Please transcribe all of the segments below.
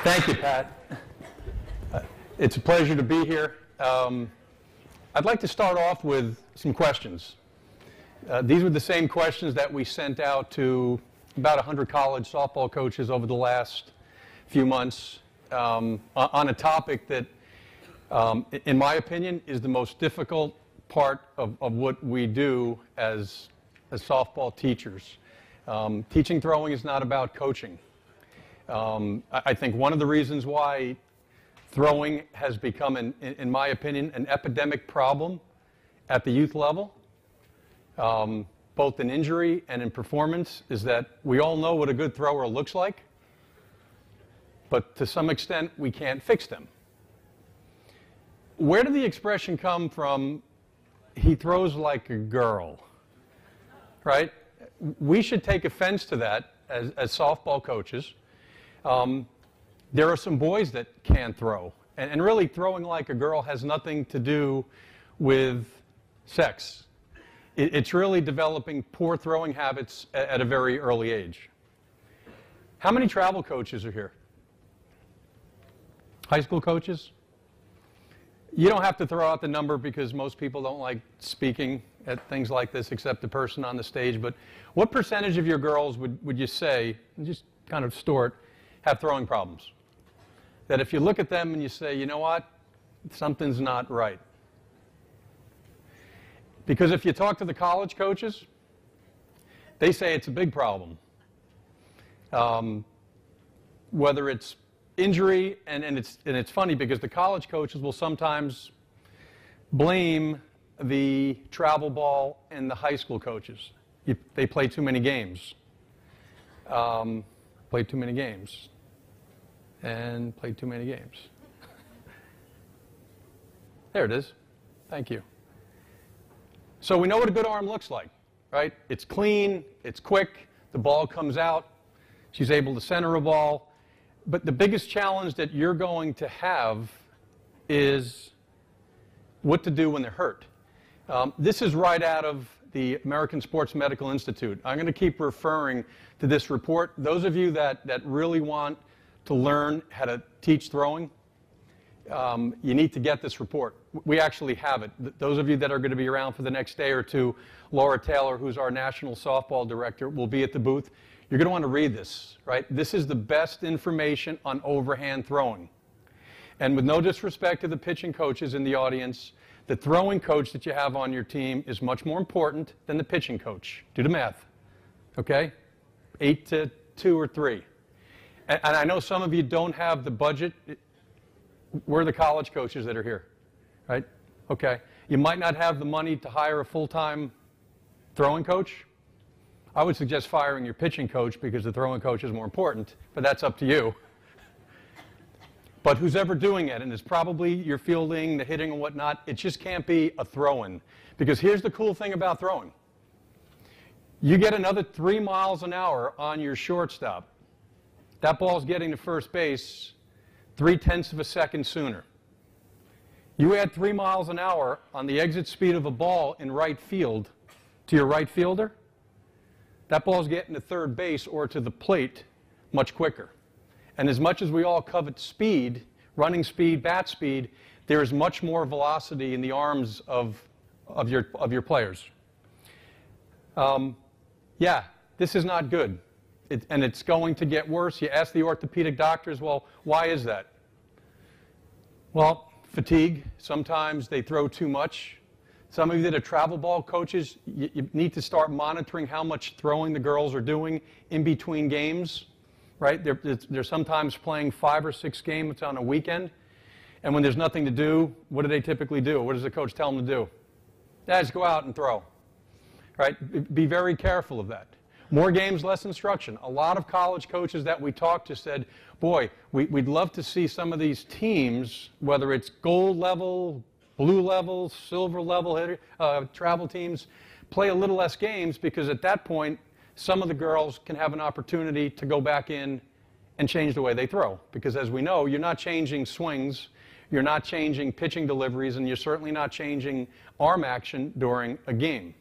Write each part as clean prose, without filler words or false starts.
Thank you, Pat. It's a pleasure to be here. I'd like to start off with some questions. These were the same questions that we sent out to about 100 college softball coaches over the last few months on a topic that, in my opinion, is the most difficult part of what we do as softball teachers. Teaching throwing is not about coaching. I think one of the reasons why throwing has become, in my opinion, an epidemic problem at the youth level, both in injury and in performance, is that we all know what a good thrower looks like, but to some extent we can't fix them. Where did the expression come from, he throws like a girl, right? We should take offense to that as softball coaches. There are some boys that can throw, and really throwing like a girl has nothing to do with sex. It's really developing poor throwing habits at a very early age. How many travel coaches are here? High school coaches? You don't have to throw out the number because most people don't like speaking at things like this except the person on the stage, but what percentage of your girls would you say, and just kind of store it, have throwing problems? That if you look at them and you say, you know what, something's not right. Because if you talk to the college coaches, they say it's a big problem. Whether it's injury, and it's funny because the college coaches will sometimes blame the travel ball and the high school coaches. They play too many games. Played too many games. And played too many games. There it is. Thank you. So we know what a good arm looks like, right? It's clean, it's quick, the ball comes out, she's able to center a ball. But the biggest challenge that you're going to have is what to do when they're hurt. This is right out of the American Sports Medical Institute. I'm going to keep referring to this report. Those of you that really want to learn how to teach throwing, you need to get this report. We actually have it. Those of you that are going to be around for the next day or two, Laura Taylor, who's our national softball director, will be at the booth. You're going to want to read this, right? This is the best information on overhand throwing. And with no disrespect to the pitching coaches in the audience, the throwing coach that you have on your team is much more important than the pitching coach. Do the math, okay? 8 to 2 or 3. And I know some of you don't have the budget. We're the college coaches that are here, right? Okay. You might not have the money to hire a full-time throwing coach. I would suggest firing your pitching coach because the throwing coach is more important, but that's up to you. But who's ever doing it, and it's probably your fielding, the hitting and whatnot, it just can't be a throw-in. Because here's the cool thing about throwing. You get another 3 miles an hour on your shortstop. That ball's getting to first base 0.3 of a second sooner. You add 3 miles an hour on the exit speed of a ball in right field to your right fielder, that ball's getting to third base or to the plate much quicker. And as much as we all covet speed, running speed, bat speed, there is much more velocity in the arms of your players. Yeah, this is not good. And it's going to get worse. You ask the orthopedic doctors, well, why is that? Well, fatigue. Sometimes they throw too much. Some of you that are travel ball coaches, you need to start monitoring how much throwing the girls are doing in between games, right? They're sometimes playing 5 or 6 games on a weekend. And when there's nothing to do, what do they typically do? What does the coach tell them to do? Guys, go out and throw, right? Be very careful of that. More games, less instruction. A lot of college coaches that we talked to said, boy, we'd love to see some of these teams, whether it's gold level, blue level, silver level travel teams, play a little less games because at that point, some of the girls can have an opportunity to go back in and change the way they throw. Because as we know, you're not changing swings, you're not changing pitching deliveries, and you're certainly not changing arm action during a game.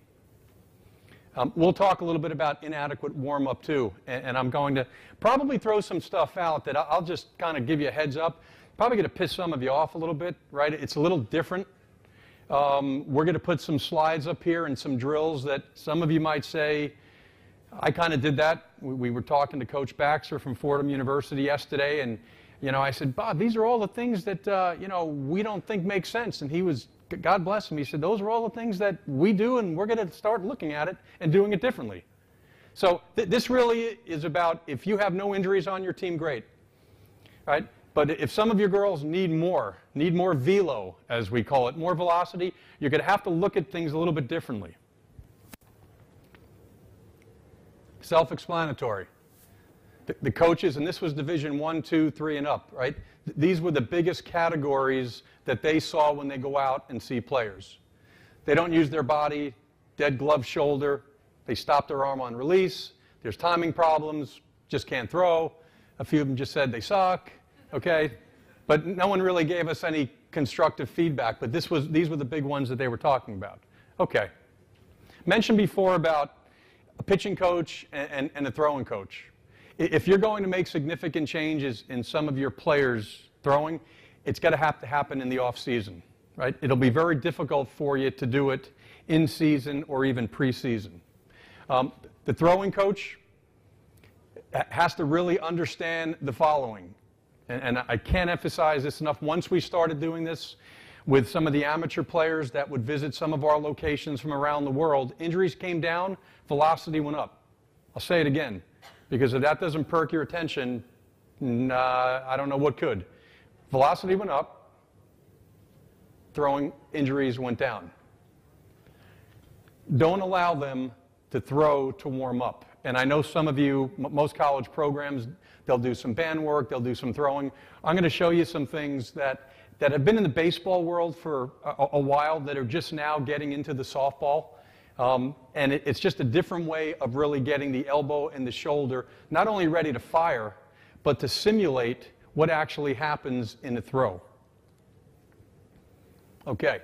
We'll talk a little bit about inadequate warm-up too, and I'm going to probably throw some stuff out that I'll just kind of give you a heads up. Probably going to piss some of you off a little bit, right? It's a little different. We're going to put some slides up here and some drills that some of you might say, I kind of did that. We were talking to Coach Baxter from Fordham University yesterday, and I said, Bob, these are all the things that we don't think make sense. And he was, God bless him, he said, those are all the things that we do, and we're going to start looking at it and doing it differently. So this really is about, if you have no injuries on your team, great, right? But if some of your girls need more velo, as we call it, more velocity, you're going to have to look at things a little bit differently. Self-explanatory. The coaches, and this was Division 1, 2, 3, and up, right? These were the biggest categories that they saw when they go out and see players. They don't use their body, dead glove shoulder, they stop their arm on release, there's timing problems, just can't throw. A few of them just said they suck, okay? But no one really gave us any constructive feedback, but these were the big ones that they were talking about. Okay. Mentioned before about a pitching coach and a throwing coach. If you're going to make significant changes in some of your players' throwing, it's going to have to happen in the off season, right? It'll be very difficult for you to do it in season or even preseason. The throwing coach has to really understand the following, and I can't emphasize this enough. Once we started doing this with some of the amateur players that would visit some of our locations from around the world, injuries came down, velocity went up. I'll say it again, because if that doesn't perk your attention, I don't know what could. Velocity went up, throwing injuries went down. Don't allow them to throw to warm up. And I know some of you, most college programs, they'll do some band work, they'll do some throwing. I'm going to show you some things that have been in the baseball world for a while that are just now getting into the softball. And it's just a different way of really getting the elbow and the shoulder not only ready to fire, but to simulate what actually happens in the throw. Okay.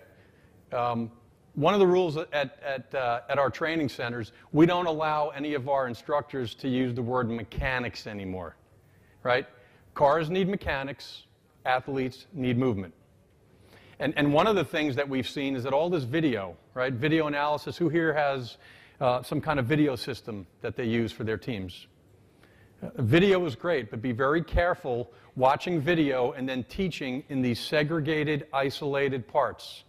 One of the rules at our training centers, we don't allow any of our instructors to use the word mechanics anymore, right? Cars need mechanics, athletes need movement. And one of the things that we've seen is that all this video, right, video analysis, who here has some kind of video system that they use for their teams? Video is great, but be very careful watching video and then teaching in these segregated, isolated parts.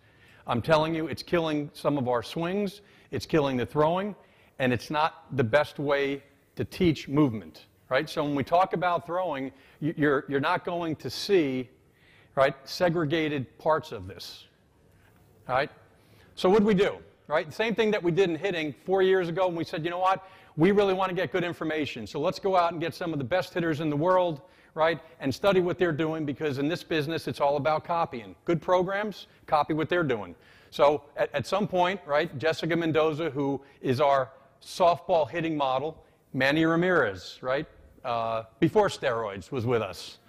I'm telling you, it's killing some of our swings, it's killing the throwing, and it's not the best way to teach movement, right? So when we talk about throwing, you're not going to see, right, segregated parts of this, all right? So what do we do, right? Same thing that we did in hitting 4 years ago when we said, you know what, we really want to get good information, so let's go out and get some of the best hitters in the world, right, and study what they're doing, because in this business it's all about copying. Good programs, copy what they're doing. So at some point, right, Jessica Mendoza, who is our softball hitting model, Manny Ramirez, right, before steroids, was with us.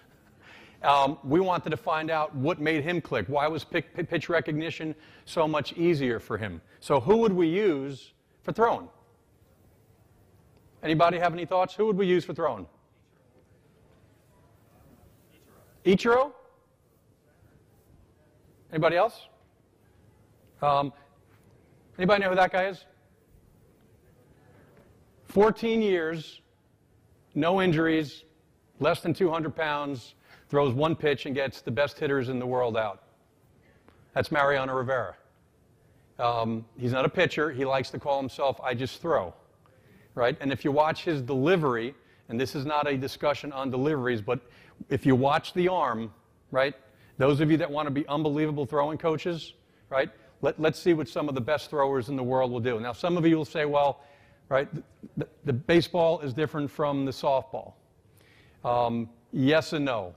We wanted to find out what made him click. Why was pitch recognition so much easier for him? So who would we use for throwing? Anybody have any thoughts? Who would we use for throwing? Ichiro? Anybody else? Anybody know who that guy is? 14 years, no injuries, less than 200 pounds, throws one pitch and gets the best hitters in the world out. That's Mariano Rivera. He's not a pitcher. He likes to call himself, I just throw, right? And if you watch his delivery, and this is not a discussion on deliveries, but if you watch the arm, right, those of you that want to be unbelievable throwing coaches, right, let's see what some of the best throwers in the world will do. Now, some of you will say, well, right, the baseball is different from the softball. Yes and no,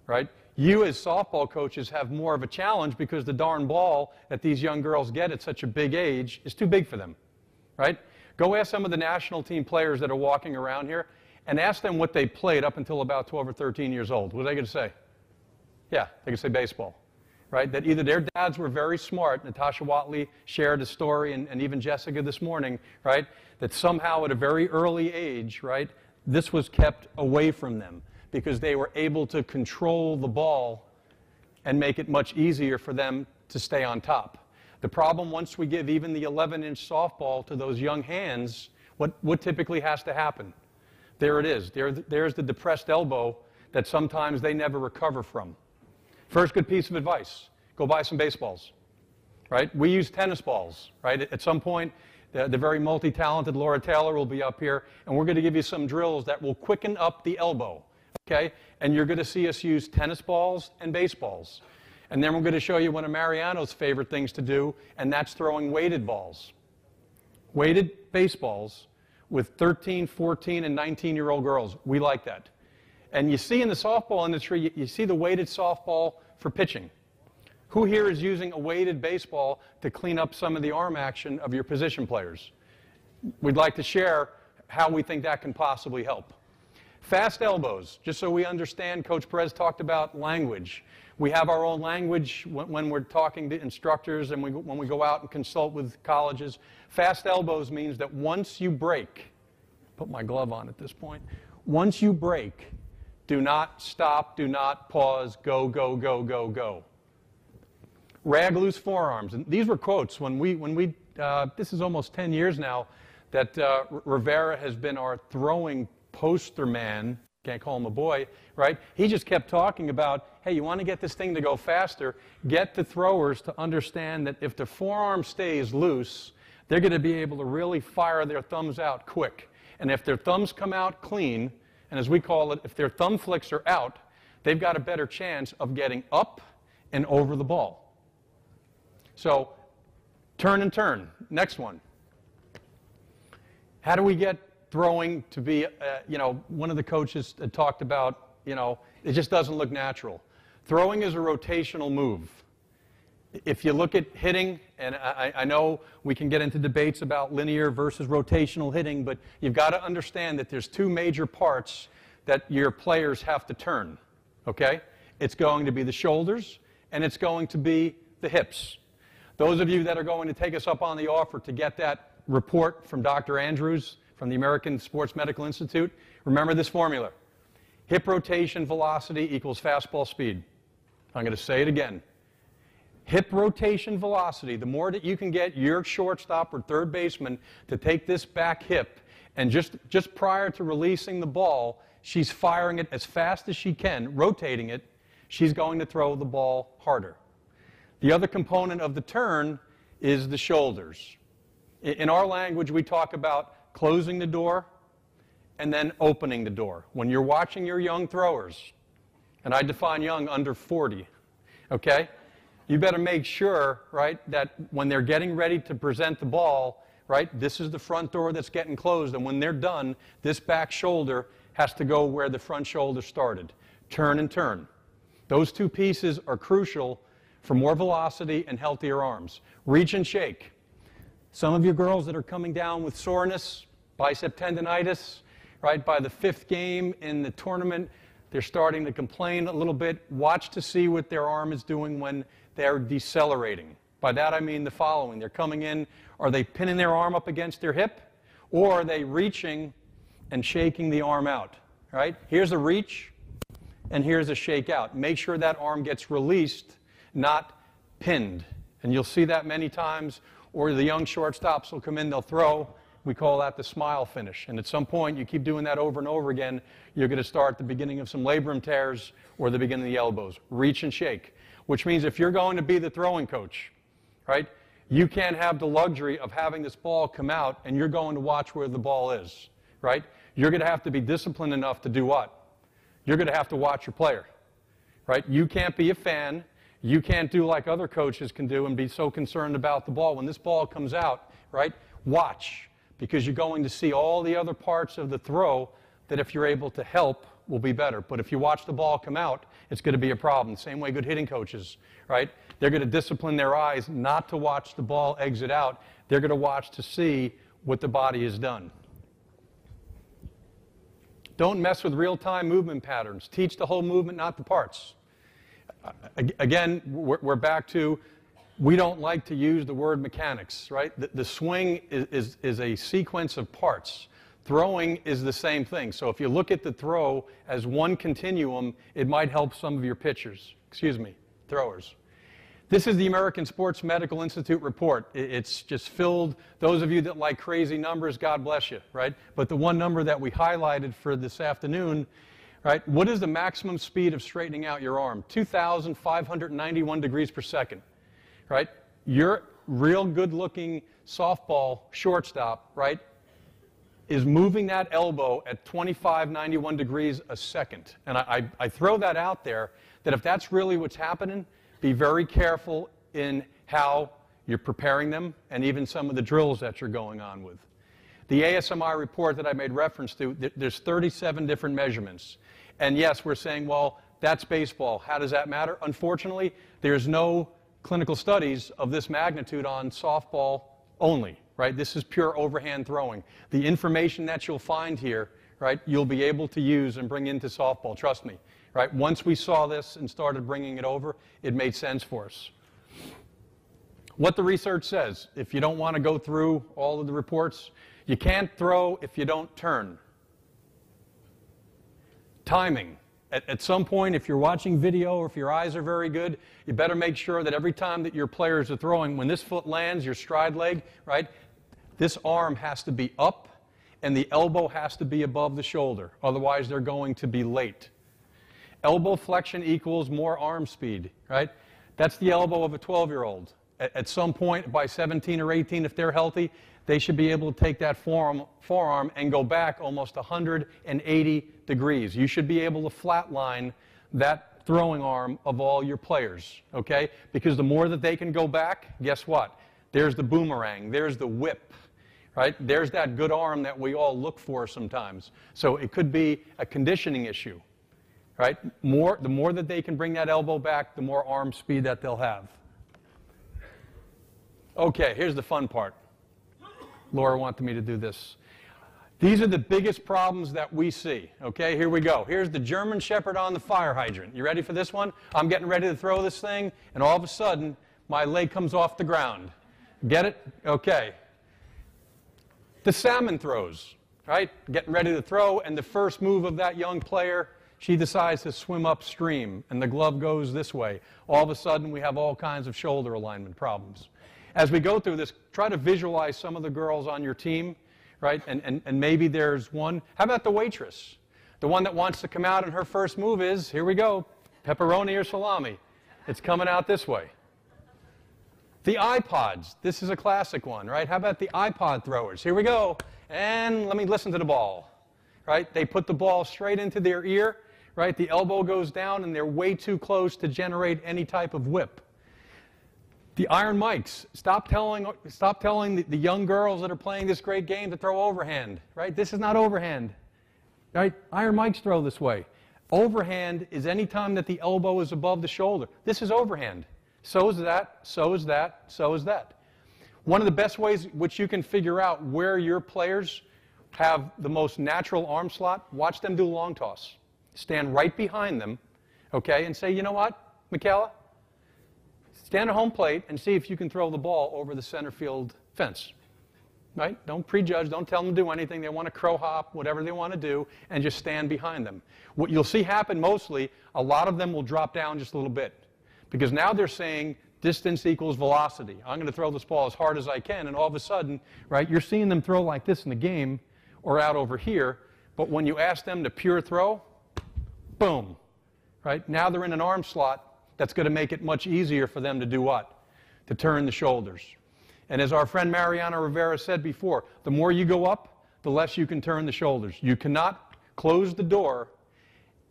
right? You as softball coaches have more of a challenge because the darn ball that these young girls get at such a big age is too big for them, right? Go ask some of the national team players that are walking around here and ask them what they played up until about 12 or 13 years old. What are they going to say? Yeah, they can say baseball. right? That either their dads were very smart. Natasha Watley shared a story, and even Jessica this morning, right? That somehow at a very early age, right, this was kept away from them because they were able to control the ball and make it much easier for them to stay on top. The problem, once we give even the 11-inch softball to those young hands, what typically has to happen? There it is. There's the depressed elbow that sometimes they never recover from. First good piece of advice, go buy some baseballs, right? We use tennis balls, right? At some point, the very multi-talented Laura Taylor will be up here, and we're going to give you some drills that will quicken up the elbow, okay? And you're going to see us use tennis balls and baseballs. And then we're going to show you one of Mariano's favorite things to do, and that's throwing weighted balls. Weighted baseballs with 13, 14, and 19-year-old girls. We like that. And you see in the softball industry, you see the weighted softball for pitching. Who here is using a weighted baseball to clean up some of the arm action of your position players? We'd like to share how we think that can possibly help. Fast elbows, just so we understand, Coach Perez talked about language. We have our own language when we're talking to instructors and when we go out and consult with colleges. Fast elbows means that once you break, put my glove on at this point, once you break, do not stop, do not pause, go, go, go, go, go. Rag loose forearms. And these were quotes when we this is almost 10 years now that Rivera has been our throwing poster man. Can't call him a boy, right? He just kept talking about, hey, you want to get this thing to go faster, get the throwers to understand that if the forearm stays loose, they're going to be able to really fire their thumbs out quick. And if their thumbs come out clean, and as we call it, if their thumb flicks are out, they've got a better chance of getting up and over the ball. So, turn and turn. Next one. How do we get throwing to be, one of the coaches talked about, it just doesn't look natural. Throwing is a rotational move. If you look at hitting, and I know we can get into debates about linear versus rotational hitting, but you've got to understand that there's two major parts that your players have to turn, okay? It's going to be the shoulders, and it's going to be the hips. Those of you that are going to take us up on the offer to get that report from Dr. Andrews from the American Sports Medical Institute, remember this formula. Hip rotation velocity equals fastball speed. I'm going to say it again. Hip rotation velocity, the more that you can get your shortstop or third baseman to take this back hip, and just prior to releasing the ball, she's firing it as fast as she can, rotating it, she's going to throw the ball harder. The other component of the turn is the shoulders. In our language, we talk about closing the door and then opening the door. When you're watching your young throwers, and I define young under 40, okay? You better make sure, right, that when they're getting ready to present the ball, right, this is the front door that's getting closed, and when they're done, this back shoulder has to go where the front shoulder started. Turn and turn. Those two pieces are crucial for more velocity and healthier arms. Reach and shake. Some of you girls that are coming down with soreness, bicep tendonitis, right, by the 5th game in the tournament, they're starting to complain a little bit. Watch to see what their arm is doing when they're decelerating. By that I mean the following. They're coming in, are they pinning their arm up against their hip, or are they reaching and shaking the arm out, right? Here's a reach, and here's a shake out. Make sure that arm gets released, not pinned. And you'll see that many times, or the young shortstops will come in, they'll throw. We call that the smile finish. And at some point, you keep doing that over and over again, you're going to start the beginning of some labrum tears or the beginning of the elbows. Reach and shake, which means if you're going to be the throwing coach, right, you can't have the luxury of having this ball come out and you're going to watch where the ball is, right? You're going to have to be disciplined enough to do what? You're going to have to watch your player, right? You can't be a fan. You can't do like other coaches can do and be so concerned about the ball. When this ball comes out, right, watch, because you're going to see all the other parts of the throw that if you're able to help will be better. But if you watch the ball come out, it's going to be a problem. Same way good hitting coaches, right? They're going to discipline their eyes not to watch the ball exit out. They're going to watch to see what the body has done. Don't mess with real-time movement patterns. Teach the whole movement, not the parts. Again, we're back to, we don't like to use the word mechanics, right? The swing is a sequence of parts. Throwing is the same thing. So if you look at the throw as one continuum, it might help some of your throwers. This is the American Sports Medical Institute report. It's just filled. Those of you that like crazy numbers, God bless you, right? But the one number that we highlighted for this afternoon, right? What is the maximum speed of straightening out your arm? 2,591 degrees per second, right? Your real good-looking softball shortstop, right, is moving that elbow at 2591 degrees a second. And I throw that out there, that if that's really what's happening, be very careful in how you're preparing them and even some of the drills that you're going on with. The ASMI report that I made reference to, there's 37 different measurements. And yes, we're saying, well, that's baseball. How does that matter? Unfortunately, there's no clinical studies of this magnitude on softball only, right? This is pure overhand throwing. The information that you'll find here, right, you'll be able to use and bring into softball, trust me. Right? Once we saw this and started bringing it over, it made sense for us. What the research says, if you don't want to go through all of the reports, you can't throw if you don't turn. Timing. At some point, if you're watching video or if your eyes are very good, you better make sure that every time that your players are throwing, when this foot lands, your stride leg, right, this arm has to be up and the elbow has to be above the shoulder. Otherwise, they're going to be late. Elbow flexion equals more arm speed, right? That's the elbow of a 12-year-old. At some point, by 17 or 18, if they're healthy, they should be able to take that forearm and go back almost 180 degrees. You should be able to flatline that throwing arm of all your players, okay? Because the more that they can go back, guess what? There's the boomerang, there's the whip, right? There's that good arm that we all look for sometimes. So it could be a conditioning issue. Right? The more that they can bring that elbow back, the more arm speed that they'll have. Okay, here's the fun part. Laura wanted me to do this. These are the biggest problems that we see. Okay, here we go. Here's the German Shepherd on the fire hydrant. You ready for this one? I'm getting ready to throw this thing, and all of a sudden, my leg comes off the ground. Get it? Okay. The salmon throws, right? Getting ready to throw, and the first move of that young player, she decides to swim upstream, and the glove goes this way. All of a sudden, we have all kinds of shoulder alignment problems. As we go through this, try to visualize some of the girls on your team, right? And maybe there's one. How about the waitress? The one that wants to come out, and her first move is, here we go, pepperoni or salami. It's coming out this way. The iPods. This is a classic one, right? How about the iPod throwers? Here we go. And let me listen to the ball, right? They put the ball straight into their ear. Right? The elbow goes down, and they're way too close to generate any type of whip. The iron mics. Stop telling the young girls that are playing this great game to throw overhand. Right? This is not overhand. Right? Iron mics throw this way. Overhand is any time that the elbow is above the shoulder. This is overhand. So is that, so is that, so is that. One of the best ways which you can figure out where your players have the most natural arm slot, watch them do long toss. Stand right behind them, okay, and say, you know what, Michaela? Stand at home plate and see if you can throw the ball over the center field fence, right? Don't prejudge. Don't tell them to do anything. They want to crow hop, whatever they want to do, and just stand behind them. What you'll see happen mostly, a lot of them will drop down just a little bit because now they're saying distance equals velocity. I'm going to throw this ball as hard as I can, and all of a sudden, right, you're seeing them throw like this in the game or out over here, but when you ask them to pure throw, boom, right? Now they're in an arm slot that's going to make it much easier for them to do what? To turn the shoulders. And as our friend Mariana Rivera said before, the more you go up, the less you can turn the shoulders. You cannot close the door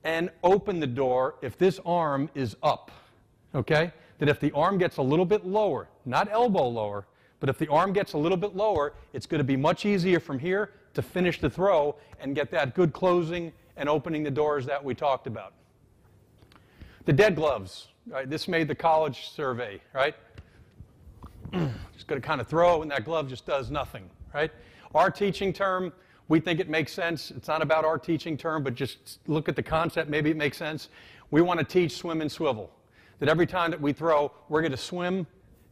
and open the door if this arm is up, okay? That if the arm gets a little bit lower, not elbow lower, but if the arm gets a little bit lower, it's going to be much easier from here to finish the throw and get that good closing and opening the doors that we talked about. The dead gloves, right? This made the college survey, right? Just going to kind of throw, and that glove just does nothing, right? Our teaching term, we think it makes sense. It's not about our teaching term, but just look at the concept. Maybe it makes sense. We want to teach swim and swivel. that every time that we throw, we're going to swim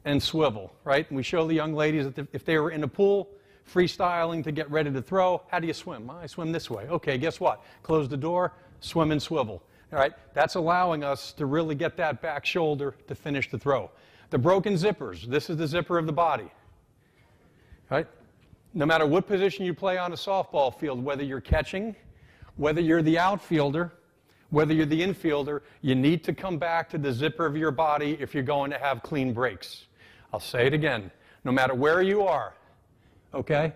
and swivel, right? And we show the young ladies that if they were in a pool, freestyling to get ready to throw, how do you swim? Well, I swim this way. Okay, guess what? Close the door, swim and swivel. All right, that's allowing us to really get that back shoulder to finish the throw. The broken zippers, this is the zipper of the body. Right? No matter what position you play on a softball field, whether you're catching, whether you're the outfielder, whether you're the infielder, you need to come back to the zipper of your body if you're going to have clean breaks. I'll say it again. No matter where you are, okay?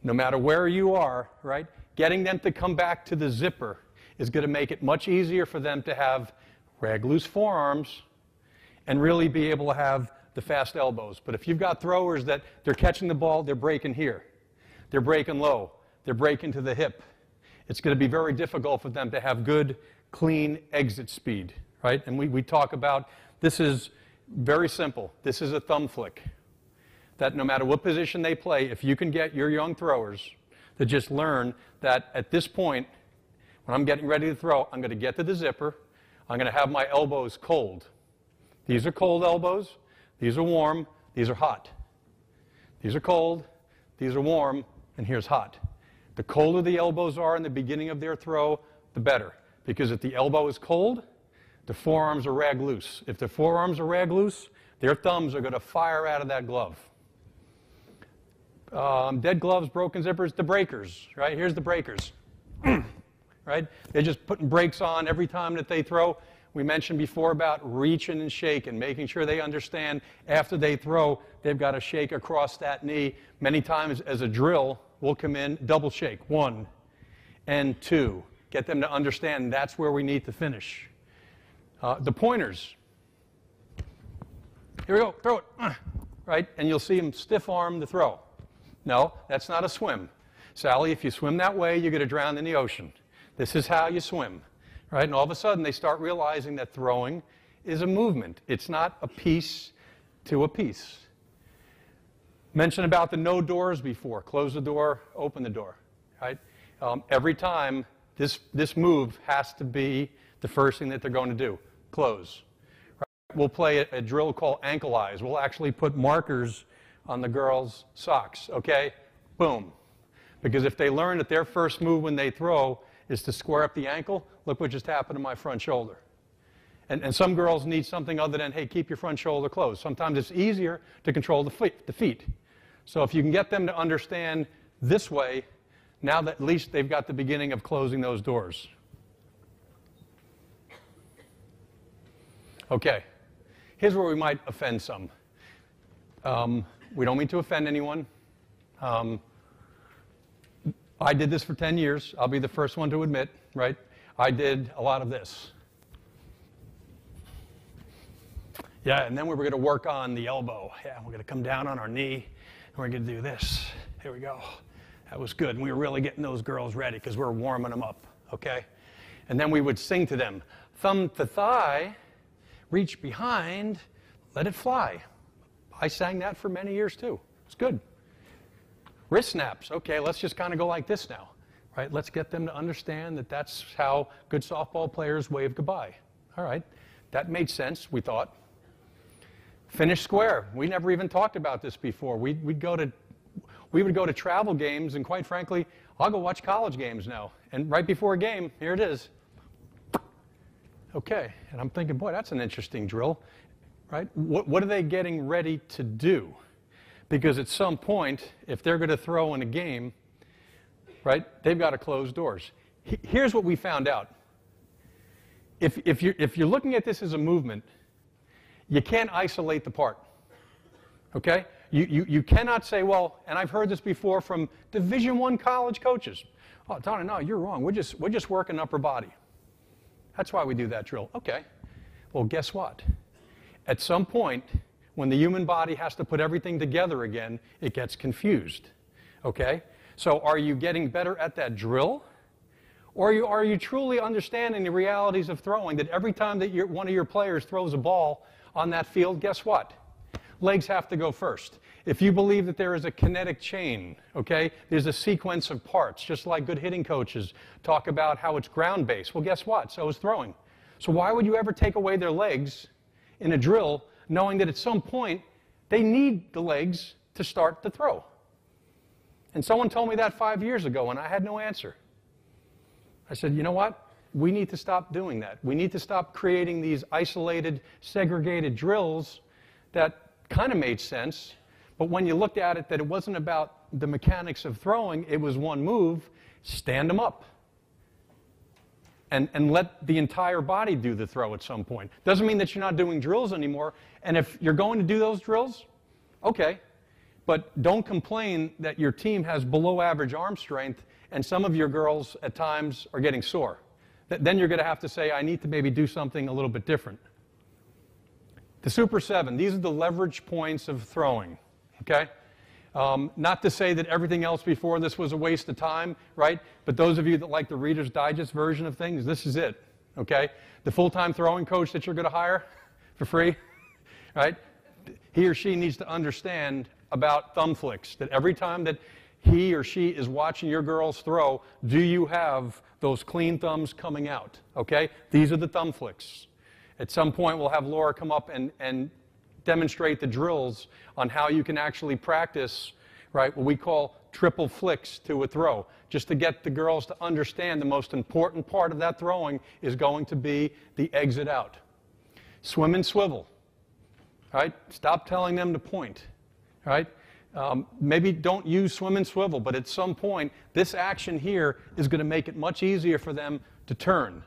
No matter where you are, right? Getting them to come back to the zipper is going to make it much easier for them to have rag loose forearms and really be able to have the fast elbows. But if you've got throwers that they're catching the ball, they're breaking here. They're breaking low. They're breaking to the hip. It's going to be very difficult for them to have good, clean exit speed, right? And we talk about, this is very simple. This is a thumb flick. That no matter what position they play, if you can get your young throwers to just learn that at this point, when I'm getting ready to throw, I'm going to get to the zipper. I'm going to have my elbows cold. These are cold elbows. These are warm. These are hot. These are cold. These are warm. And here's hot. The colder the elbows are in the beginning of their throw, the better. Because if the elbow is cold, the forearms are rag loose. If the forearms are rag loose, their thumbs are going to fire out of that glove. Dead gloves, broken zippers, the breakers, right? Here's the breakers, right? They're just putting brakes on every time that they throw. We mentioned before about reaching and shaking, making sure they understand after they throw, they've got to shake across that knee. Many times as a drill, we'll come in, double shake, 1 and 2. Get them to understand that's where we need to finish. The pointers. Here we go, throw it, right? And you'll see them stiff arm the throw. No, that's not a swim. Sally, if you swim that way, you're going to drown in the ocean. This is how you swim, right? And all of a sudden, they start realizing that throwing is a movement. It's not a piece to a piece. Mentioned about the no doors before. Close the door, open the door, right? Every time, this move has to be the first thing that they're going to do. Close. Right? We'll play a drill called ankle eyes. We'll actually put markers on the girls' socks, okay? Boom. Because if they learn that their first move when they throw is to square up the ankle, look what just happened to my front shoulder. And some girls need something other than, hey, keep your front shoulder closed. Sometimes it's easier to control the feet. So if you can get them to understand this way, now that at least they've got the beginning of closing those doors. Okay, here's where we might offend some. We don't mean to offend anyone. I did this for 10 years. I'll be the first one to admit, right? I did a lot of this. Yeah, and then we were going to work on the elbow. Yeah, we're going to come down on our knee, and we're going to do this. Here we go. That was good. And we were really getting those girls ready because we were warming them up, okay? And then we would sing to them, thumb to thigh, reach behind, let it fly. I sang that for many years too. It's good. Wrist snaps. Okay, let's just kind of go like this now, right? Let's get them to understand that that's how good softball players wave goodbye. All right, that made sense, we thought. Finish square. We never even talked about this before. We would go to travel games, and quite frankly, I'll go watch college games now. And right before a game, here it is. Okay, and I'm thinking, boy, that's an interesting drill. Right? What are they getting ready to do? Because at some point, if they're going to throw in a game, right, they've got to close doors. Here's what we found out. If you're looking at this as a movement, you can't isolate the part. Okay? You cannot say, well, and I've heard this before from Division I college coaches. Oh, Donna, no, you're wrong. We're just working upper body. That's why we do that drill. Okay. Well, guess what? At some point, when the human body has to put everything together again, it gets confused, okay? So are you getting better at that drill? Or are you truly understanding the realities of throwing, that every time that one of your players throws a ball on that field, guess what? Legs have to go first. If you believe that there is a kinetic chain, okay, there's a sequence of parts, just like good hitting coaches talk about how it's ground-based. Well, guess what? So is throwing. So why would you ever take away their legs in a drill knowing that at some point they need the legs to start the throw. And someone told me that 5 years ago, and I had no answer. I said, you know what? We need to stop doing that. We need to stop creating these isolated, segregated drills that kind of made sense, but when you looked at it, that it wasn't about the mechanics of throwing, it was one move, stand them up. And let the entire body do the throw at some point. Doesn't mean that you're not doing drills anymore, and if you're going to do those drills, okay, but don't complain that your team has below average arm strength and some of your girls at times are getting sore. Then you're going to have to say, I need to maybe do something a little bit different. The Super 7, these are the leverage points of throwing, okay? Not to say that everything else before this was a waste of time, right? But those of you that like the Reader's Digest version of things, this is it, okay? The full-time throwing coach that you're going to hire for free, right? He or she needs to understand about thumb flicks, that every time that he or she is watching your girls throw, do you have those clean thumbs coming out, okay? These are the thumb flicks. At some point, we'll have Laura come up and demonstrate the drills on how you can actually practice, right, what we call triple flicks to a throw, just to get the girls to understand the most important part of that throwing is going to be the exit out. Swim and swivel, right? Stop telling them to point, right? Maybe don't use swim and swivel, but at some point, this action here is going to make it much easier for them to turn.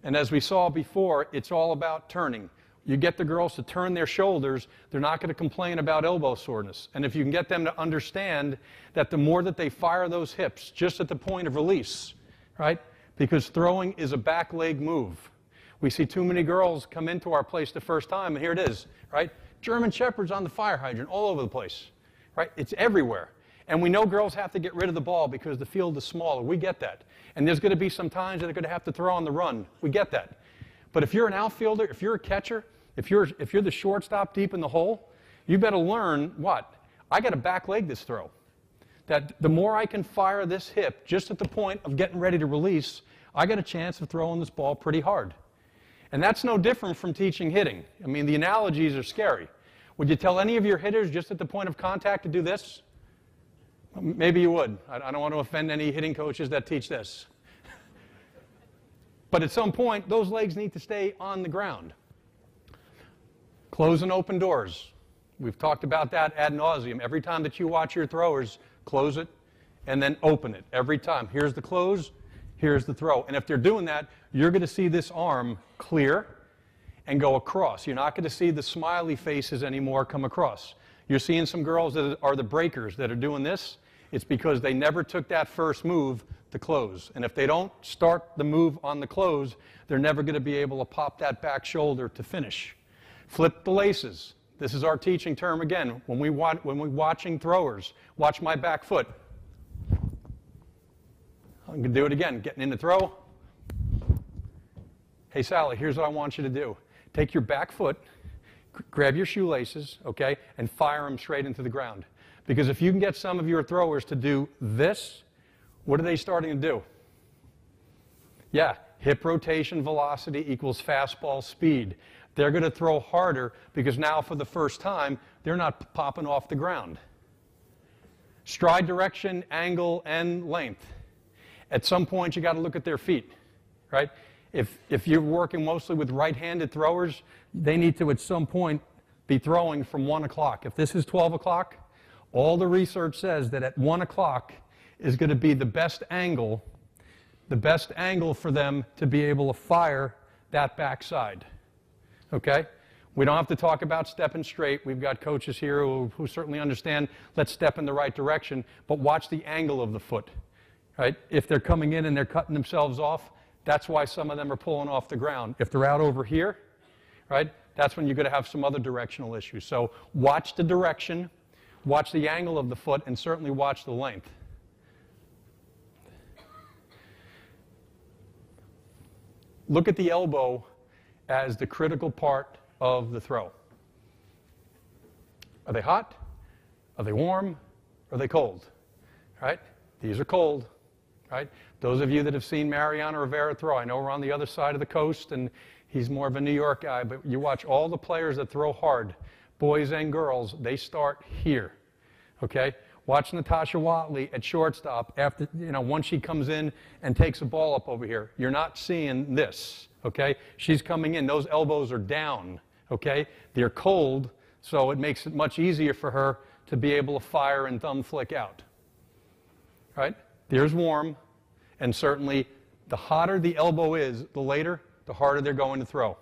And as we saw before, it's all about turning. You get the girls to turn their shoulders, they're not going to complain about elbow soreness. And if you can get them to understand that the more that they fire those hips just at the point of release, right? Because throwing is a back leg move. We see too many girls come into our place the first time, and here it is, right? German Shepherds on the fire hydrant all over the place, right? It's everywhere. And we know girls have to get rid of the ball because the field is smaller. We get that. And there's going to be some times that they're going to have to throw on the run. We get that. But if you're an outfielder, if you're a catcher, if you're the shortstop deep in the hole, you better learn what? I got to back leg this throw. That the more I can fire this hip just at the point of getting ready to release, I got a chance of throwing this ball pretty hard. And that's no different from teaching hitting. I mean, the analogies are scary. Would you tell any of your hitters just at the point of contact to do this? Maybe you would. I don't want to offend any hitting coaches that teach this. But at some point, those legs need to stay on the ground. Close and open doors. We've talked about that ad nauseum. Every time that you watch your throwers, close it and then open it. Every time. Here's the close, here's the throw. And if they're doing that, you're going to see this arm clear and go across. You're not going to see the smiley faces anymore come across. You're seeing some girls that are the breakers that are doing this. It's because they never took that first move to close. And if they don't start the move on the close, they're never going to be able to pop that back shoulder to finish. Flip the laces. This is our teaching term again. When we're watching throwers, watch my back foot. I'm going to do it again. Getting in the throw. Hey, Sally, here's what I want you to do. Take your back foot, grab your shoelaces, okay, and fire them straight into the ground. Because if you can get some of your throwers to do this, what are they starting to do? Yeah, hip rotation velocity equals fastball speed. They're going to throw harder because now for the first time, they're not popping off the ground. Stride direction, angle, and length. At some point, you got to look at their feet, right? If you're working mostly with right-handed throwers, they need to at some point be throwing from 1 o'clock. If this is 12 o'clock, all the research says that at 1 o'clock is going to be the best angle for them to be able to fire that backside. Okay? We don't have to talk about stepping straight. We've got coaches here who certainly understand, let's step in the right direction, but watch the angle of the foot. Right? If they're coming in and they're cutting themselves off, that's why some of them are pulling off the ground. If they're out over here, right, that's when you're going to have some other directional issues. So watch the direction, watch the angle of the foot, and certainly watch the length. Look at the elbow as the critical part of the throw. Are they hot? Are they warm? Are they cold? Right? These are cold. right? Those of you that have seen Mariano Rivera throw, I know we're on the other side of the coast, and he's more of a New York guy, but you watch all the players that throw hard, boys and girls, they start here, okay? Watch Natasha Watley at shortstop after, once she comes in and takes a ball up over here. You're not seeing this, okay? She's coming in. Those elbows are down, okay? They're cold, so it makes it much easier for her to be able to fire and thumb flick out, right? There's warm, and certainly the hotter the elbow is, the later, the harder they're going to throw,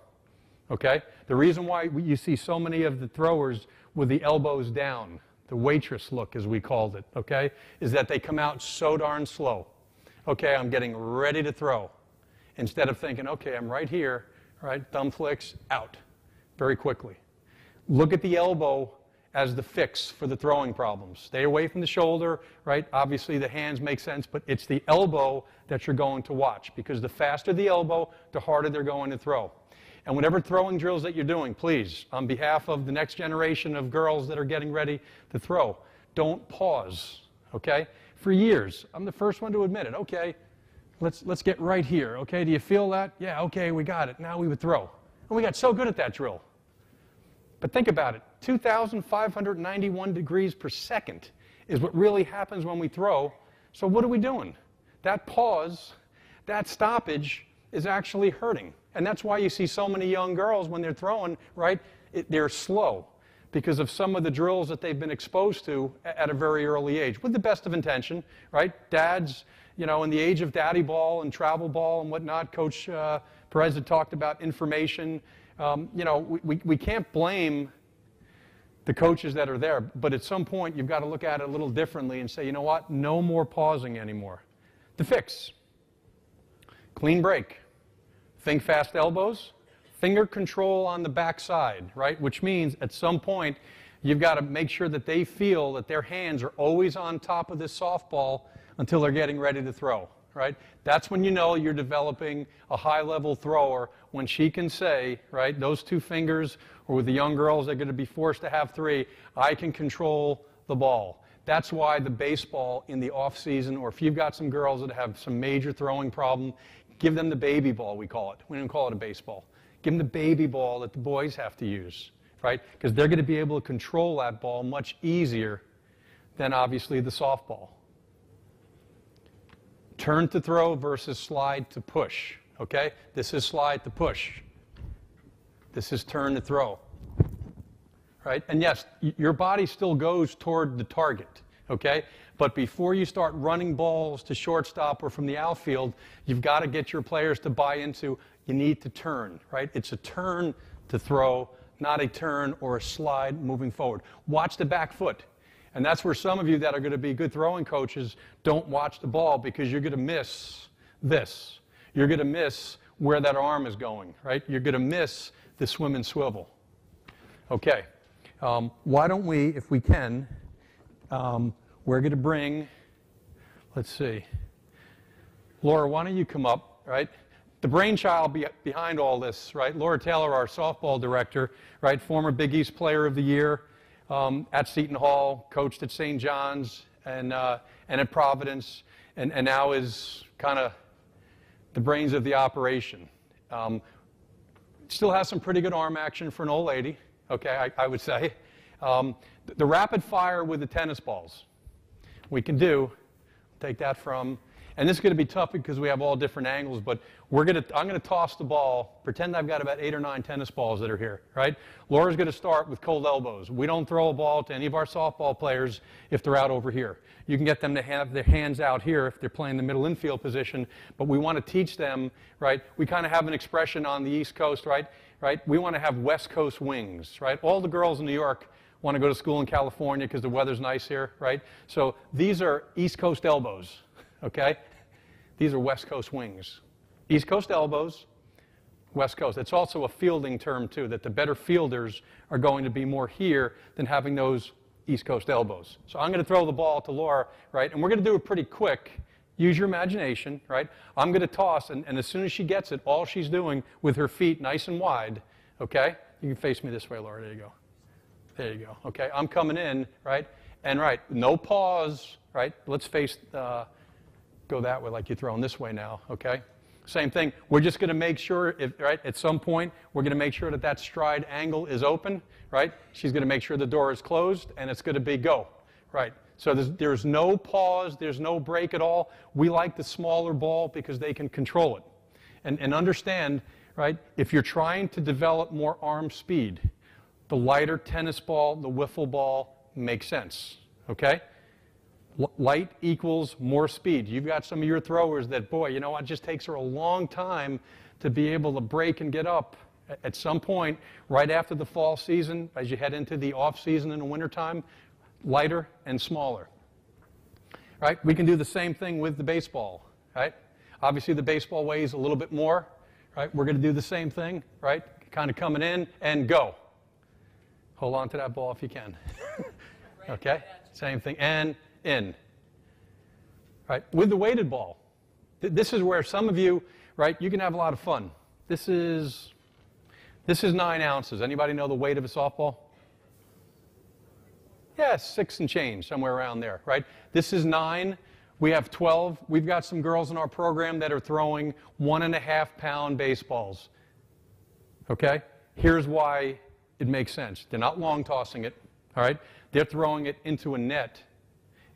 okay? The reason why you see so many of the throwers with the elbows down, the waitress look, as we called it, okay, is that they come out so darn slow. Okay, I'm getting ready to throw. Instead of thinking, okay, I'm right here, right, thumb flicks, out, very quickly. Look at the elbow as the fix for the throwing problems. Stay away from the shoulder, right? Obviously the hands make sense, but it's the elbow that you're going to watch, because the faster the elbow, the harder they're going to throw. And whatever throwing drills that you're doing, please, on behalf of the next generation of girls that are getting ready to throw, don't pause, okay? For years, I'm the first one to admit it. Okay, let's get right here. Okay, do you feel that? Yeah, okay, we got it. Now we would throw. And we got so good at that drill. But think about it. 2,591 degrees per second is what really happens when we throw. So what are we doing? That pause, that stoppage is actually hurting. And that's why you see so many young girls when they're throwing, right, they're slow because of some of the drills that they've been exposed to at a very early age, with the best of intention, right? Dads, in the age of daddy ball and travel ball and whatnot, Coach Perez had talked about information. We can't blame the coaches that are there, but at some point you've got to look at it a little differently and say, you know what, no more pausing anymore. The fix, clean break. Think fast elbows, finger control on the backside, right? Which means at some point you've got to make sure that they feel that their hands are always on top of this softball until they're getting ready to throw, right? That's when you know you're developing a high-level thrower, when she can say, right, those two fingers, or with the young girls, they're going to be forced to have three, I can control the ball. That's why the baseball in the off-season, or if you've got some girls that have some major throwing problem, give them the baby ball, we call it. We don't call it a baseball. Give them the baby ball that the boys have to use, right? Because they're going to be able to control that ball much easier than, obviously, the softball. Turn to throw versus slide to push, okay? This is slide to push. This is turn to throw, right? And yes, your body still goes toward the target, okay? But before you start running balls to shortstop or from the outfield, you've got to get your players to buy into, you need to turn, right? It's a turn to throw, not a turn or a slide moving forward. Watch the back foot. And that's where some of you that are going to be good throwing coaches don't watch the ball, because you're going to miss this. You're going to miss where that arm is going, right? You're going to miss the swim and swivel. Okay. Why don't we, if we can, we're going to bring, let's see, Laura, why don't you come up, right? The brainchild behind all this, right? Laura Taylor, our softball director, right? Former Big East Player of the Year at Seton Hall, coached at St. John's and at Providence, and now is kind of the brains of the operation. Still has some pretty good arm action for an old lady, okay, I would say. The rapid fire with the tennis balls. We can take that from, and this is going to be tough because we have all different angles, but I'm going to toss the ball, pretend I've got about 8 or 9 tennis balls that are here, right? Laura's going to start with cold elbows. We don't throw a ball to any of our softball players if they're out over here. You can get them to have their hands out here if they're playing the middle infield position, but we want to teach them, right? We kind of have an expression on the East Coast, right? We want to have West Coast wings, right? All the girls in New York want to go to school in California because the weather's nice here, right? So these are East Coast elbows, okay? These are West Coast wings. East Coast elbows, West Coast. It's also a fielding term, too, that the better fielders are going to be more here than having those East Coast elbows. So I'm going to throw the ball to Laura, right? And we're going to do it pretty quick. Use your imagination, right? I'm going to toss, and as soon as she gets it, all she's doing with her feet nice and wide, okay? You can face me this way, Laura. There you go. There you go. Okay, I'm coming in, right? And no pause, right? Let's face go that way like you're throwing this way now, okay? Same thing. We're just going to make sure, right, at some point, we're going to make sure that that stride angle is open, right? She's going to make sure the door is closed, and it's going to be go, right? So there's no pause, there's no break at all. We like the smaller ball because they can control it. And understand, right, if you're trying to develop more arm speed, the lighter tennis ball, the wiffle ball makes sense, okay? Light equals more speed. You've got some of your throwers that, boy, you know what, it just takes her a long time to be able to break and get up. At some point, right after the fall season, as you head into the off season in the wintertime, lighter and smaller. Right? We can do the same thing with the baseball, right? Obviously the baseball weighs a little bit more, right? We're going to do the same thing, right? Kind of coming in and go. Hold on to that ball if you can. Okay? Same thing. And in. Right? With the weighted ball, this is where some of you, right, you can have a lot of fun. This is 9 ounces. Anybody know the weight of a softball? Yeah, 6 and change, somewhere around there, right? This is 9. We have 12. We've got some girls in our program that are throwing 1.5-pound baseballs. Okay? Here's why it makes sense. They're not long tossing it, all right? They're throwing it into a net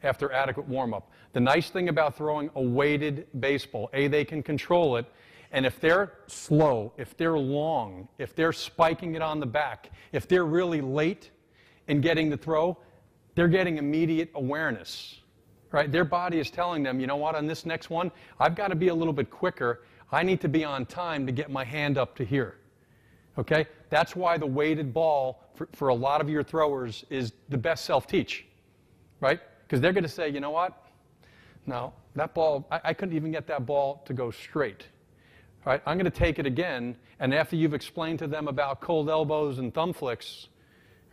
after adequate warm-up. The nice thing about throwing a weighted baseball, A, they can control it, and if they're slow, if they're long, if they're spiking it on the back, if they're really late in getting the throw, they're getting immediate awareness, right? Their body is telling them, you know what, on this next one, I've got to be a little bit quicker. I need to be on time to get my hand up to here, okay? That's why the weighted ball, for a lot of your throwers, is the best self-teach, right? Because they're going to say, you know what, no, that ball, I couldn't even get that ball to go straight. All right, I'm going to take it again, and after you've explained to them about cold elbows and thumb flicks,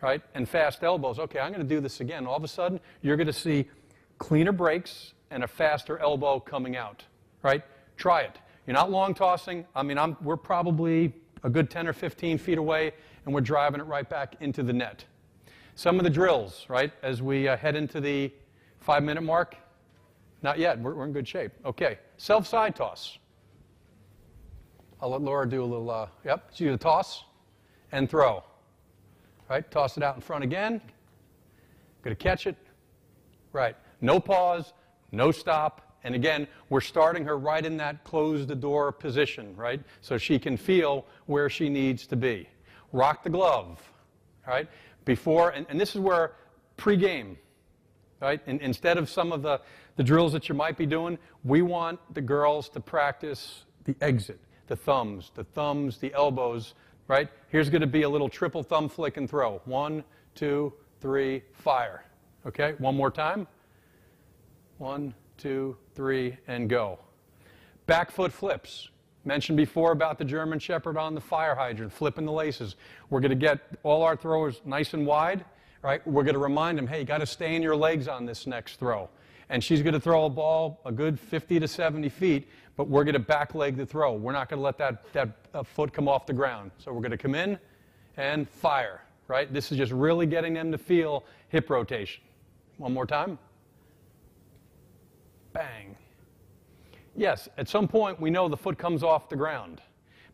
right, and fast elbows, okay, I'm going to do this again. All of a sudden, you're going to see cleaner breaks and a faster elbow coming out, right? Try it. You're not long tossing. I mean, we're probably a good 10 or 15 feet away, and we're driving it right back into the net. Some of the drills, right, as we head into the 5-minute mark. Not yet. We're in good shape. Okay. Self-side toss. I'll let Laura do a little, yep. So you do the toss and throw. Right? Toss it out in front again. Going to catch it. Right. No pause, no stop. And again, we're starting her right in that close the door position, right? So she can feel where she needs to be. Rock the glove. Right? Before, and this is where pregame, right? And instead of some of the drills that you might be doing, we want the girls to practice the exit, the thumbs, the elbows, right? Here's going to be a little triple thumb flick and throw. 1, 2, 3, fire. Okay, one more time. 1, 2, 3, and go. Back foot flips. Mentioned before about the German Shepherd on the fire hydrant, flipping the laces. We're going to get all our throwers nice and wide, right? We're going to remind them, hey, you got to stay in your legs on this next throw. And she's going to throw a ball a good 50 to 70 feet, but we're going to back leg the throw. We're not going to let that foot come off the ground. So we're going to come in and fire, right? This is just really getting them to feel hip rotation. One more time. Bang. Yes, at some point we know the foot comes off the ground,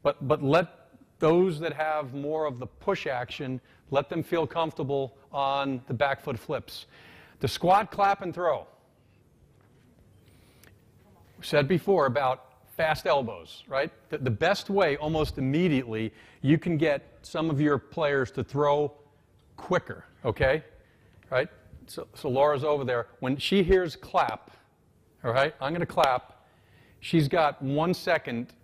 but let those that have more of the push action, let them feel comfortable on the back foot flips. The squat, clap, and throw. We said before about fast elbows, right? The best way, almost immediately, you can get some of your players to throw quicker, okay? Right? So Laura's over there. When she hears clap, all right, I'm going to clap. She's got 1 second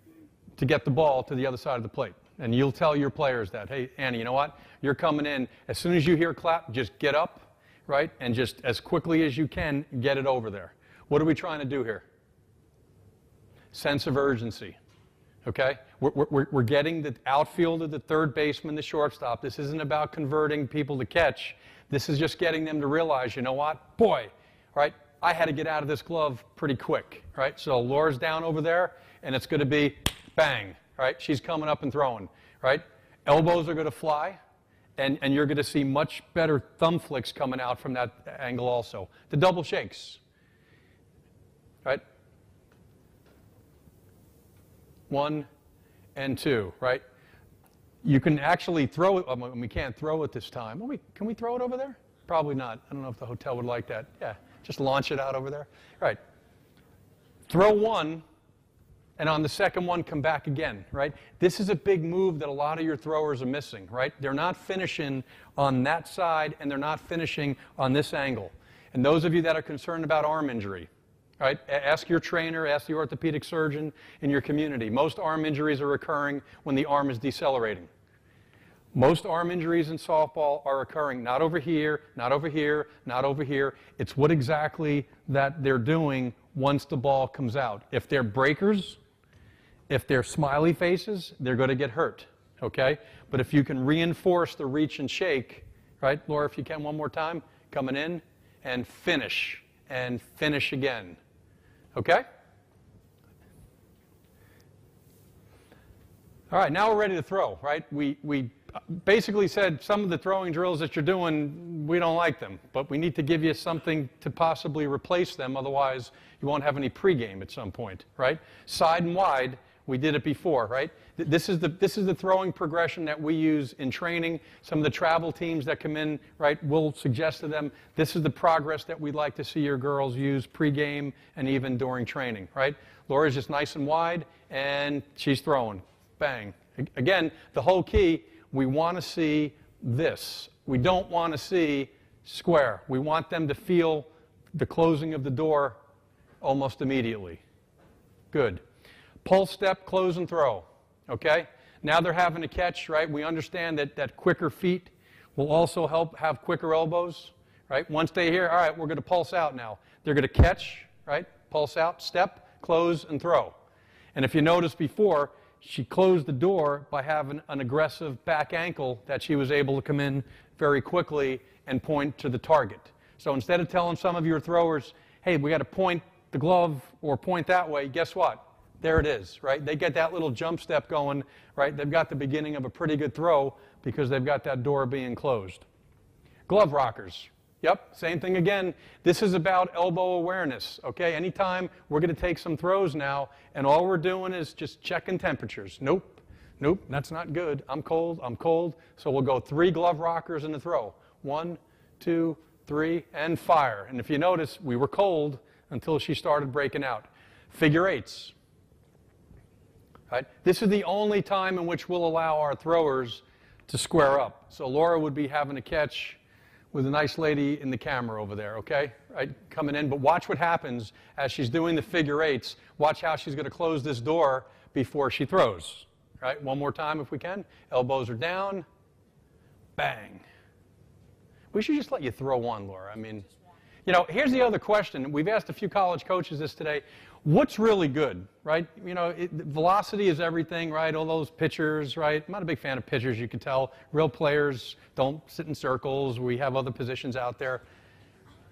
to get the ball to the other side of the plate. And you'll tell your players that, hey, Annie, you know what? You're coming in. As soon as you hear clap, just get up, right? And just as quickly as you can, get it over there. What are we trying to do here? Sense of urgency, okay? We're getting the outfielder, the third baseman, the shortstop. This isn't about converting people to catch. This is just getting them to realize, you know what? Boy, right? I had to get out of this glove pretty quick, right? So Laura's down over there, and it's going to be bang, right? She's coming up and throwing, right? Elbows are going to fly, and you're going to see much better thumb flicks coming out from that angle also. The double shakes, right? 1 and 2, right? You can actually throw it. We can't throw it this time. Well, can we throw it over there? Probably not. I don't know if the hotel would like that. Yeah, just launch it out over there. Right. Throw one, and on the second one, come back again, right? This is a big move that a lot of your throwers are missing, right? They're not finishing on that side, and they're not finishing on this angle. And those of you that are concerned about arm injury, right? Ask your trainer, ask the orthopedic surgeon in your community. Most arm injuries are occurring when the arm is decelerating. Most arm injuries in softball are occurring not over here, not over here, not over here. It's what exactly that they're doing once the ball comes out. If they're breakers, if they're smiley faces, they're going to get hurt, okay? But if you can reinforce the reach and shake, right? Laura, if you can one more time, coming in and finish again, okay? All right, now we're ready to throw, right? We basically said some of the throwing drills that you're doing, we don't like them, but we need to give you something to possibly replace them, otherwise you won't have any pregame at some point, right? Side and wide, we did it before, right? This is the throwing progression that we use in training. Some of the travel teams that come in, right, we'll suggest to them, this is the progress that we'd like to see your girls use pregame and even during training, right? Laura's just nice and wide, and she's throwing. Bang. Again, the whole key, we want to see this. We don't want to see square. We want them to feel the closing of the door almost immediately. Good. Pulse step, close and throw. Okay? Now they're having a catch, right? We understand that quicker feet will also help have quicker elbows, right? Once they hear, all right, we're going to pulse out now. They're going to catch, right? Pulse out, step, close, and throw. And if you noticed before, she closed the door by having an aggressive back ankle that she was able to come in very quickly and point to the target. So instead of telling some of your throwers, hey, we got to point the glove or point that way, guess what? There it is, right? They get that little jump step going, right? They've got the beginning of a pretty good throw because they've got that door being closed. Glove rockers. Yep, same thing again. This is about elbow awareness, okay? Anytime we're going to take some throws now, and all we're doing is just checking temperatures. Nope, that's not good. I'm cold. So we'll go 3 glove rockers in the throw. 1, 2, 3, and fire. And if you notice, we were cold until she started breaking out. Figure eights. Right? This is the only time in which we'll allow our throwers to square up. So Laura would be having a catch with a nice lady in the camera over there, okay? Right, coming in, but watch what happens as she's doing the figure eights. Watch how she's going to close this door before she throws. Right, one more time if we can. Elbows are down. Bang. We should just let you throw one, Laura. I mean, you know, here's the other question. We've asked a few college coaches this today. What's really good, right? You know, velocity is everything, right? All those pitchers, right? I'm not a big fan of pitchers, you can tell. Real players don't sit in circles. We have other positions out there.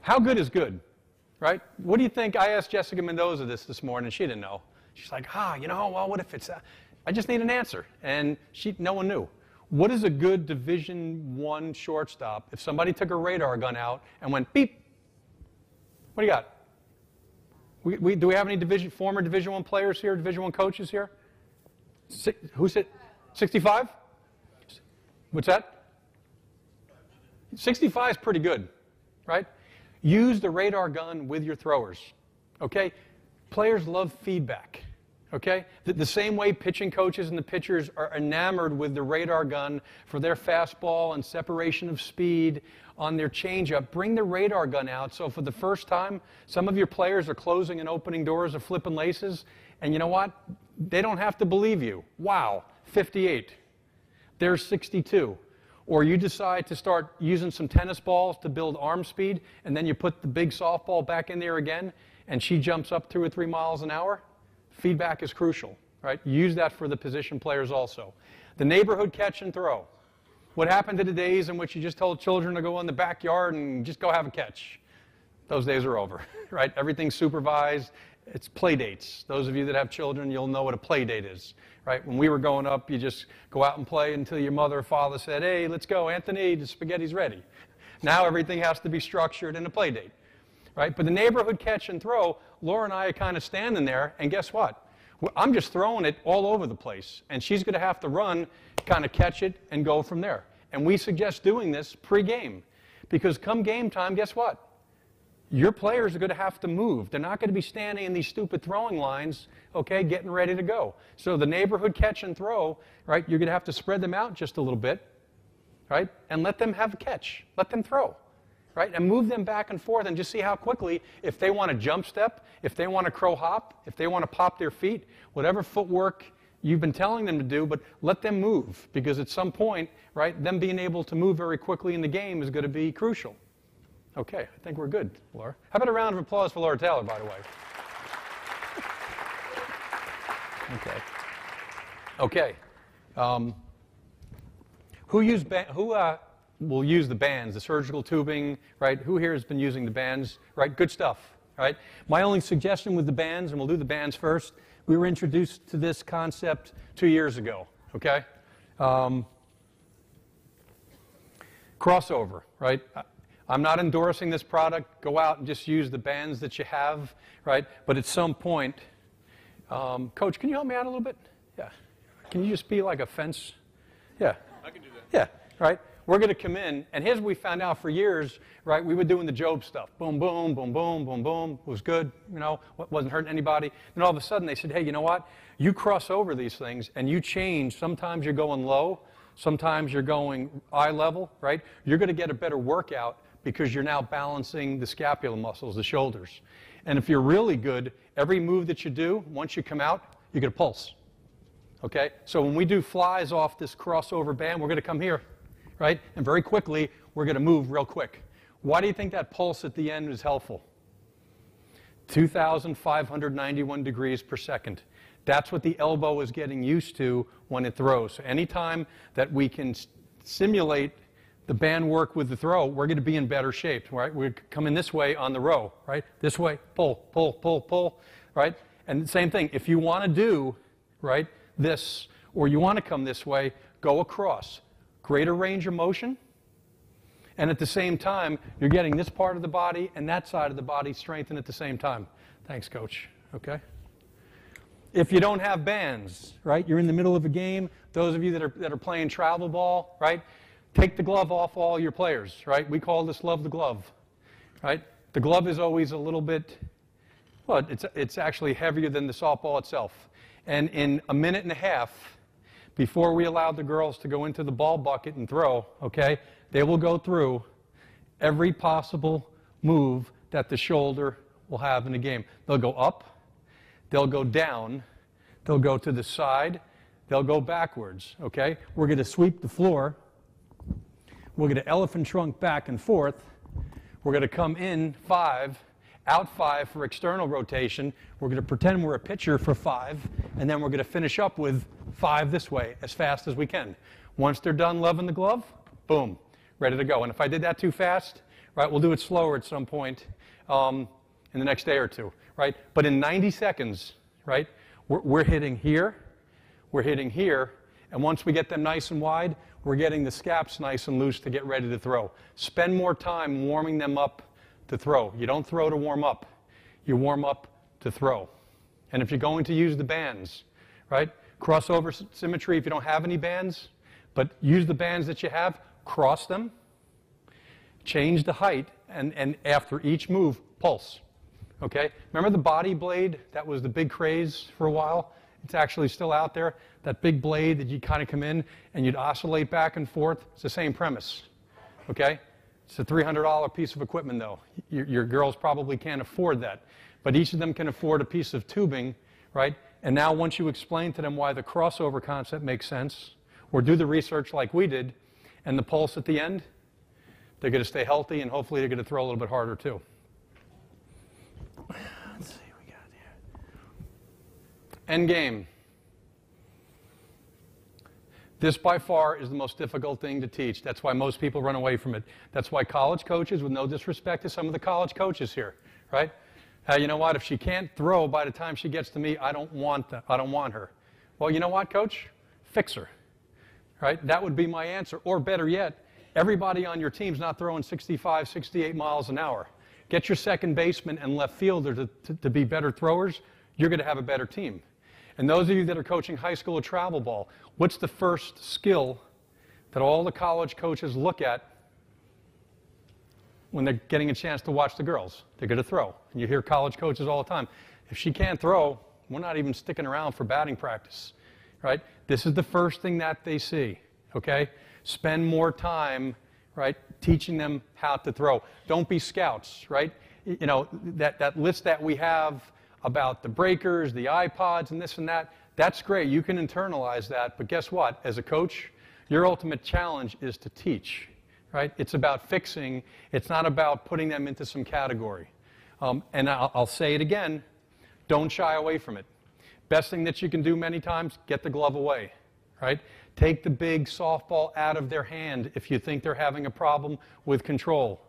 How good is good, right? What do you think? I asked Jessica Mendoza this morning. She didn't know. She's like, you know, well, what if it's... I just need an answer. And no one knew. What is a good Division I shortstop if somebody took a radar gun out and went beep? What do you got? Do we have any former Division I players here, Division I coaches here? Who's it? 65? What's that? 65 is pretty good, right? Use the radar gun with your throwers, okay? Players love feedback, okay? The same way pitching coaches and the pitchers are enamored with the radar gun for their fastball and separation of speed on their changeup, bring the radar gun out so for the first time, some of your players are closing and opening doors or flipping laces, and you know what? They don't have to believe you. Wow, 58. There's 62. Or you decide to start using some tennis balls to build arm speed, and then you put the big softball back in there again, and she jumps up 2 or 3 miles an hour. Feedback is crucial, right? Use that for the position players also. The neighborhood catch and throw. What happened to the days in which you just told children to go in the backyard and just go have a catch? Those days are over, right? Everything's supervised. It's play dates. Those of you that have children, you'll know what a play date is, right? When we were growing up, you just go out and play until your mother or father said, hey, let's go, Anthony, the spaghetti's ready. Now everything has to be structured in a play date, right? But the neighborhood catch and throw, Laura and I are kind of standing there, and guess what? I'm just throwing it all over the place, and she's going to have to run, kind of catch it, and go from there. And we suggest doing this pre-game, because come game time, guess what? Your players are going to have to move. They're not going to be standing in these stupid throwing lines, okay, getting ready to go. So the neighborhood catch and throw, right, you're going to have to spread them out just a little bit, right, and let them have a catch. Let them throw, right, and move them back and forth and just see how quickly, if they want to jump step, if they want to crow hop, if they want to pop their feet, whatever footwork you've been telling them to do, but let them move, because at some point, right, them being able to move very quickly in the game is going to be crucial. Okay, I think we're good, Laura. How about a round of applause for Laura Taylor, by the way? Okay. Who will use the bands, the surgical tubing, right? Who here has been using the bands, right? Good stuff, right? My only suggestion with the bands, and we'll do the bands first, we were introduced to this concept 2 years ago, okay? Crossover, right? I'm not endorsing this product. Go out and just use the bands that you have, right? But at some point, Coach, can you help me out a little bit? Yeah. Can you just be like a fence? Yeah. I can do that. Yeah, right? We're going to come in, and here's what we found out for years, right? We were doing the Job stuff. Boom, boom, boom, boom, boom, boom. It was good, you know, wasn't hurting anybody. And all of a sudden they said, hey, you know what? You cross over these things, and you change. Sometimes you're going low. Sometimes you're going eye level, right? You're going to get a better workout because you're now balancing the scapular muscles, the shoulders. And if you're really good, every move that you do, once you come out, you get a pulse. Okay? So when we do flies off this crossover band, we're going to come here, right? And very quickly, we're going to move real quick. Why do you think that pulse at the end is helpful? 2,591 degrees per second. That's what the elbow is getting used to when it throws. So anytime that we can simulate the band work with the throw, we're going to be in better shape, right? We're coming this way on the row, right? This way, pull, pull, pull, pull, right? And same thing, if you want to do, right, this, or you want to come this way, go across. Greater range of motion, and at the same time, you're getting this part of the body and that side of the body strengthened at the same time. Thanks, Coach. Okay? If you don't have bands, right, you're in the middle of a game, those of you that are playing travel ball, right, take the glove off all your players, right? We call this love the glove, right? The glove is always a little bit, well, it's actually heavier than the softball itself. And in a minute and a half, before we allow the girls to go into the ball bucket and throw, okay, they will go through every possible move that the shoulder will have in the game. They'll go up, they'll go down, they'll go to the side, they'll go backwards, okay? We're going to sweep the floor. We're going to elephant trunk back and forth. We're going to come in 5, out 5 for external rotation. We're going to pretend we're a pitcher for 5, and then we're going to finish up with 5 this way as fast as we can. Once they're done loving the glove, boom, ready to go. And if I did that too fast, right, we'll do it slower at some point in the next day or two, right? But in 90 seconds, right, we're hitting here, we're hitting here, and once we get them nice and wide, we're getting the scaps nice and loose to get ready to throw. Spend more time warming them up to throw. You don't throw to warm up. You warm up to throw. And if you're going to use the bands, right, crossover symmetry, if you don't have any bands, but use the bands that you have, cross them, change the height, and after each move, pulse. Okay? Remember the body blade? That was the big craze for a while. It's actually still out there. That big blade that you kind of come in and you'd oscillate back and forth. It's the same premise. Okay? It's a $300 piece of equipment, though. Your girls probably can't afford that. But each of them can afford a piece of tubing, right? And now once you explain to them why the crossover concept makes sense, or do the research like we did, and the pulse at the end, they're going to stay healthy, and hopefully they're going to throw a little bit harder, too. Let's see what we got here. End game. This, by far, is the most difficult thing to teach. That's why most people run away from it. That's why college coaches, with no disrespect to some of the college coaches here, right? You know what? If she can't throw by the time she gets to me, I don't want her. Well, you know what, Coach? Fix her, right? That would be my answer. Or better yet, everybody on your team's not throwing 65, 68 miles an hour. Get your second baseman and left fielder to be better throwers. You're going to have a better team. And those of you that are coaching high school or travel ball, what's the first skill that all the college coaches look at when they're getting a chance to watch the girls? They're going to throw. And you hear college coaches all the time, if she can't throw, we're not even sticking around for batting practice, right? This is the first thing that they see, okay? Spend more time, right, teaching them how to throw. Don't be scouts, right? You know, that list that we have about the breakers, the iPods, and this and that, that's great. You can internalize that, but guess what? As a coach, your ultimate challenge is to teach, right? It's about fixing. It's not about putting them into some category. And I'll say it again, don't shy away from it. Best thing that you can do many times, get the glove away, right? Take the big softball out of their hand if you think they're having a problem with control.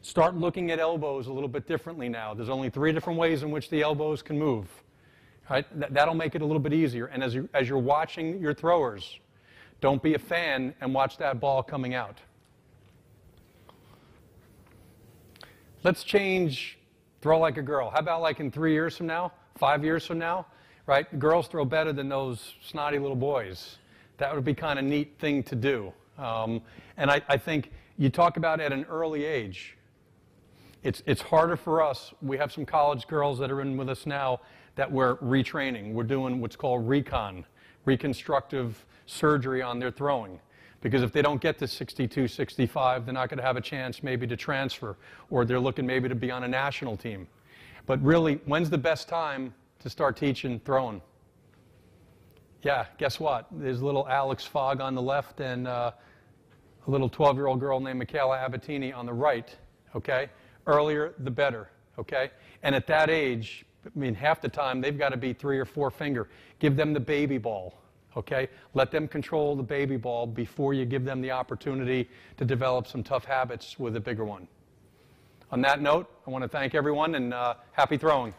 Start looking at elbows a little bit differently now. There's only 3 different ways in which the elbows can move, right? That'll make it a little bit easier. And as you're watching your throwers, don't be a fan and watch that ball coming out. Let's change throw like a girl. How about like in 3 years from now, 5 years from now, right? Girls throw better than those snotty little boys. That would be kind of a neat thing to do. And I think you talk about at an early age. It's harder for us. We have some college girls that are in with us now that we're retraining. We're doing what's called reconstructive surgery on their throwing. Because if they don't get to 62, 65, they're not going to have a chance maybe to transfer, or they're looking maybe to be on a national team. But really, when's the best time to start teaching throwing? Yeah, guess what? There's little Alex Fogg on the left and a little 12-year-old girl named Michaela Abatini on the right, okay? Earlier, the better, okay? And at that age, I mean, half the time, they've got to be 3 or 4 finger. Give them the baby ball, okay? Let them control the baby ball before you give them the opportunity to develop some tough habits with a bigger one. On that note, I want to thank everyone and happy throwing.